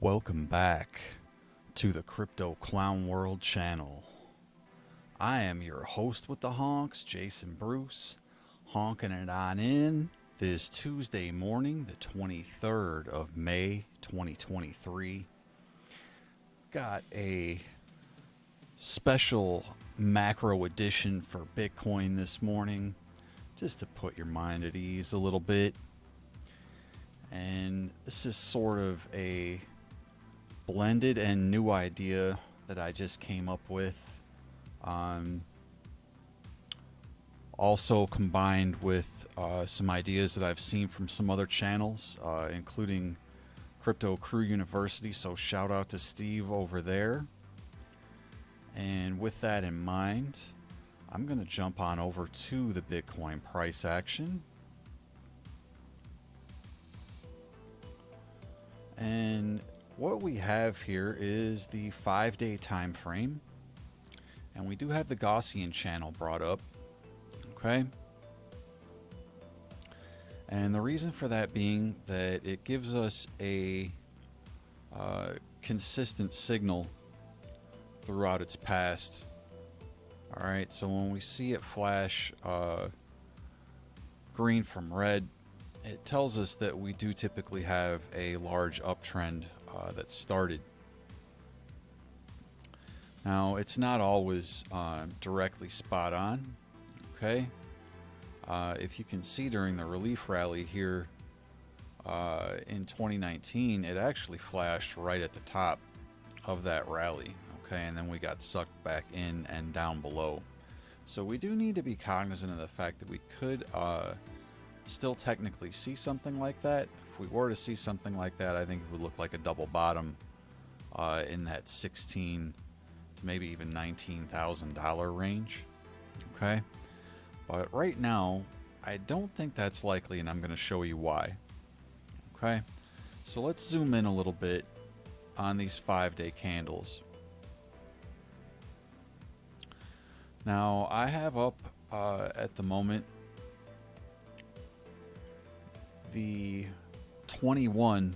Welcome back to the Crypto Clown World channel. I am your host with the honks, Jason Bruce, honking it on in this Tuesday morning, the 23rd of May, 2023. Got a special macro edition for Bitcoin this morning, just to put your mind at ease a little bit. And this is sort of a blended and new idea that I just came up with. Also combined with some ideas that I've seen from some other channels, including Crypto Crew University. So shout out to Steve over there. And with that in mind, I'm going to jump on over to the Bitcoin price action. And what we have here is the 5-day time frame, and we do have the Gaussian channel brought up. Okay, and the reason for that being that it gives us a consistent signal throughout its past. All right, so when we see it flash green from red, it tells us that we do typically have a large uptrend that started. Now, it's not always directly spot on. Okay, if you can see during the relief rally here in 2019, it actually flashed right at the top of that rally. Okay, and then we got sucked back in and down below. So we do need to be cognizant of the fact that we could still technically see something like that. If we were to see something like that, I think it would look like a double bottom in that 16 to maybe even $19,000 range. Okay, but right now I don't think that's likely, and I'm going to show you why. Okay, so let's zoom in a little bit on these 5-day candles. Now I have up at the moment the 21,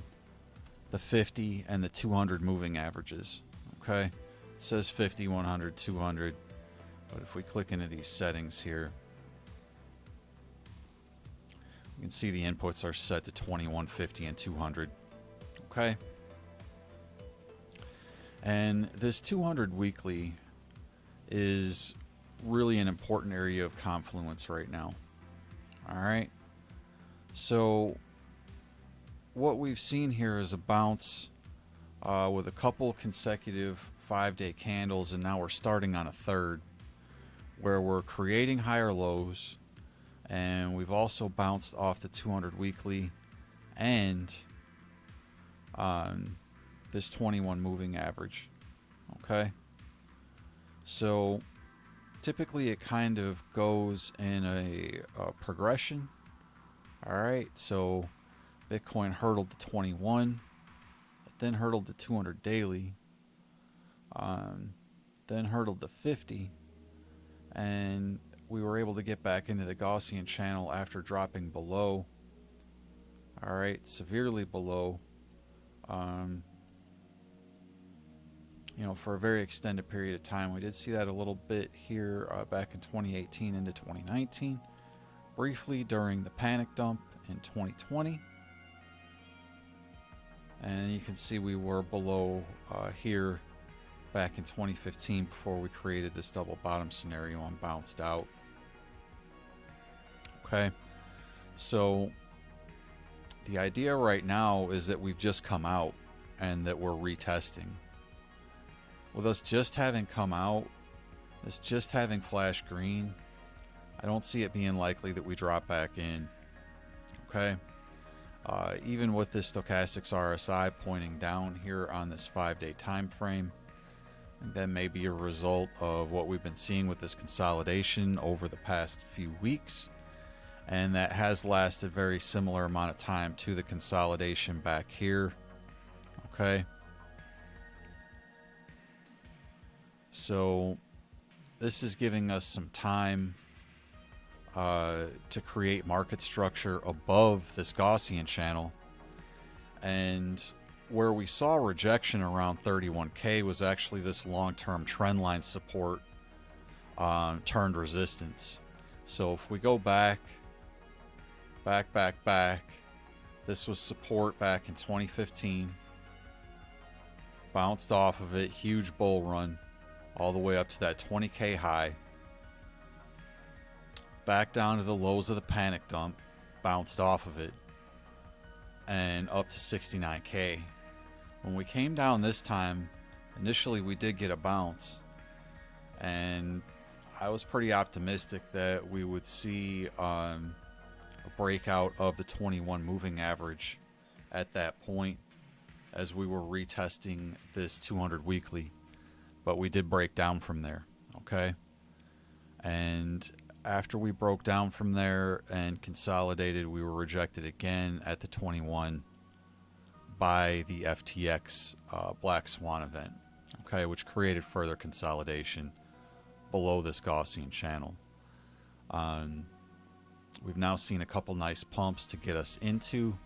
the 50, and the 200 moving averages. Okay, it says 50, 100, 200, but if we click into these settings here, you can see the inputs are set to 21, 50, and 200. Okay, and this 200 weekly is really an important area of confluence right now. All right, so what we've seen here is a bounce with a couple consecutive 5-day candles, and now we're starting on a third where we're creating higher lows, and we've also bounced off the 200 weekly and this 21 moving average. Okay, so typically it kind of goes in a progression. All right, so Bitcoin hurdled the 21, it then hurdled the 200 daily, then hurdled the 50, and we were able to get back into the Gaussian channel after dropping below. All right, severely below, for a very extended period of time. We did see that a little bit here back in 2018 into 2019, briefly during the panic dump in 2020. And you can see we were below here back in 2015 before we created this double bottom scenario and bounced out. Okay, so the idea right now is that we've just come out and that we're retesting. With us just having come out, this just having flashed green, I don't see it being likely that we drop back in. Okay, even with this stochastics RSI pointing down here on this 5-day time frame, that may be a result of what we've been seeing with this consolidation over the past few weeks, and that has lasted very similar amount of time to the consolidation back here. Okay, so this is giving us some time to create market structure above this Gaussian channel, and where we saw rejection around 31K was actually this long-term trend line support turned resistance. So if we go back, this was support back in 2015. Bounced off of it, huge bull run, all the way up to that 20K high. Back down to the lows of the panic dump, bounced off of it, and up to 69K. When we came down this time, initially we did get a bounce, and I was pretty optimistic that we would see a breakout of the 21 moving average at that point as we were retesting this 200 weekly, but we did break down from there. Okay, and after we broke down from there and consolidated, we were rejected again at the 21 by the FTX Black Swan event, okay, which created further consolidation below this Gaussian channel. We've now seen a couple nice pumps to get us into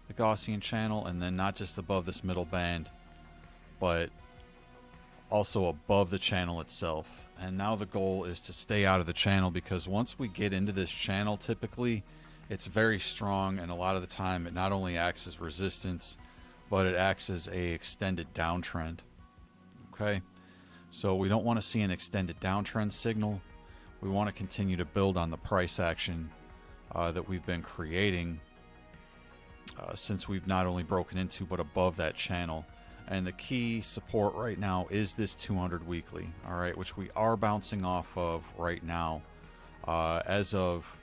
the Gaussian channel, and then not just above this middle band, but also above the channel itself. And now the goal is to stay out of the channel, because once we get into this channel, typically it's very strong, and a lot of the time it not only acts as resistance, but it acts as a extended downtrend. Okay, so we don't want to see an extended downtrend signal. We want to continue to build on the price action that we've been creating since we've not only broken into but above that channel. And the key support right now is this 200 weekly, all right, which we are bouncing off of right now as of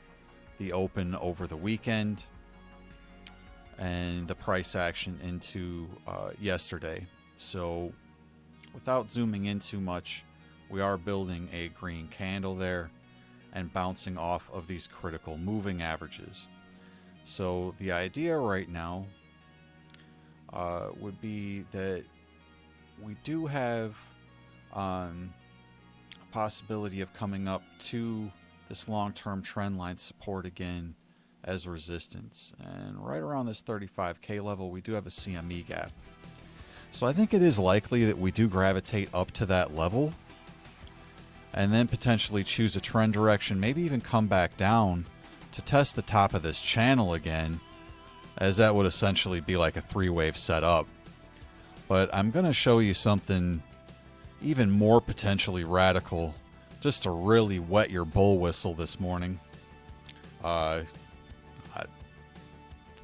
the open over the weekend and the price action into yesterday. So without zooming in too much, we are building a green candle there and bouncing off of these critical moving averages. So the idea right now would be that we do have a possibility of coming up to this long-term trend line support again as resistance. And right around this 35K level, we do have a CME gap. So I think it is likely that we do gravitate up to that level and then potentially choose a trend direction, maybe even come back down to test the top of this channel again, as that would essentially be like a three-wave setup. But I'm going to show you something even more potentially radical, just to really wet your bull whistle this morning.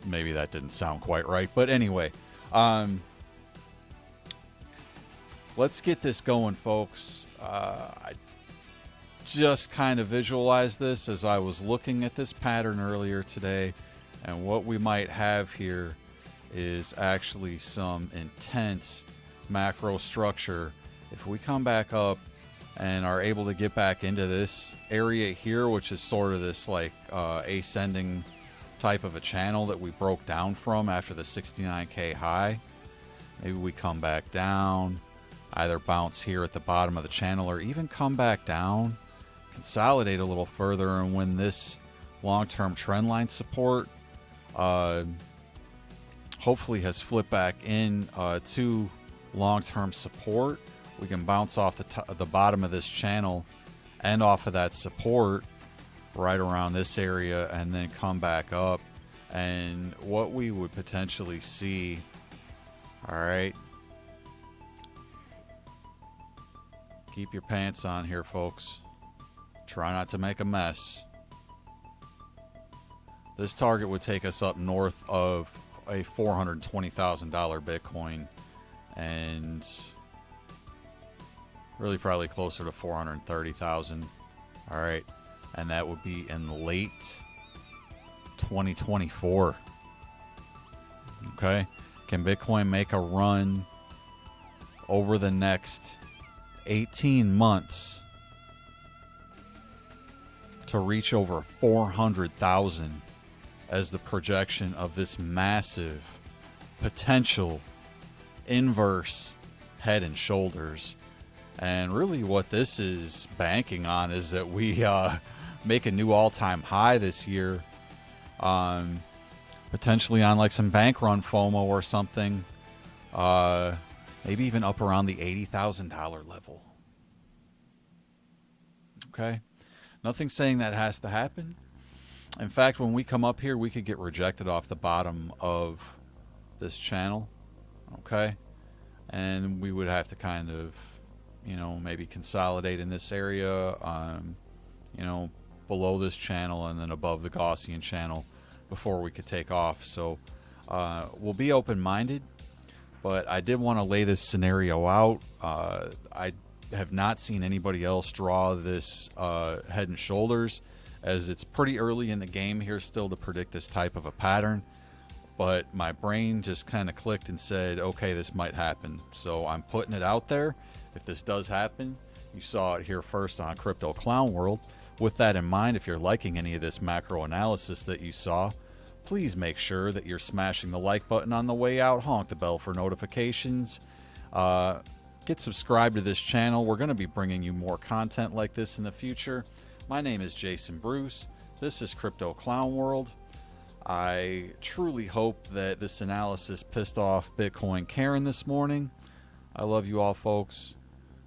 Maybe that didn't sound quite right, but anyway, let's get this going, folks. I just kind of visualized this as I was looking at this pattern earlier today, and what we might have here is actually some intense macro structure. If we come back up and are able to get back into this area here, which is sort of this like ascending type of a channel that we broke down from after the 69K high, maybe we come back down, either bounce here at the bottom of the channel or even come back down, consolidate a little further, and when this long-term trend line support hopefully has flipped back in to long-term support, we can bounce off the bottom of this channel and off of that support right around this area, and then come back up. And what we would potentially see, all right, keep your pants on here, folks. Try not to make a mess. This target would take us up north of a $420,000 Bitcoin, and really probably closer to 430,000. All right, and that would be in late 2024. Okay, can Bitcoin make a run over the next 18 months to reach over 400,000 as the projection of this massive potential inverse head and shoulders? And really what this is banking on is that we make a new all-time high this year, potentially on like some bank run FOMO or something, maybe even up around the $80,000 level. Okay? Nothing saying that has to happen. In fact, when we come up here, we could get rejected off the bottom of this channel. Okay? And we would have to kind of, maybe consolidate in this area, below this channel and then above the Gaussian channel before we could take off. So we'll be open-minded, but I did want to lay this scenario out. I have not seen anybody else draw this head and shoulders, as it's pretty early in the game here still to predict this type of a pattern. But my brain just kind of clicked and said, okay, this might happen. So I'm putting it out there. If this does happen, you saw it here first on Crypto Clown World. With that in mind, if you're liking any of this macro analysis that you saw, please make sure that you're smashing the like button on the way out. Honk the bell for notifications. Get subscribed to this channel. We're going to be bringing you more content like this in the future. My name is Jason Bruce. This is Crypto Clown World. I truly hope that this analysis pissed off Bitcoin Karen this morning. I love you all, folks.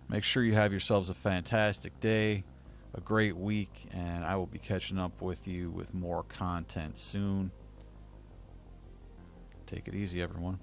Make sure you have yourselves a fantastic day, a great week, and I will be catching up with you with more content soon. Take it easy, everyone.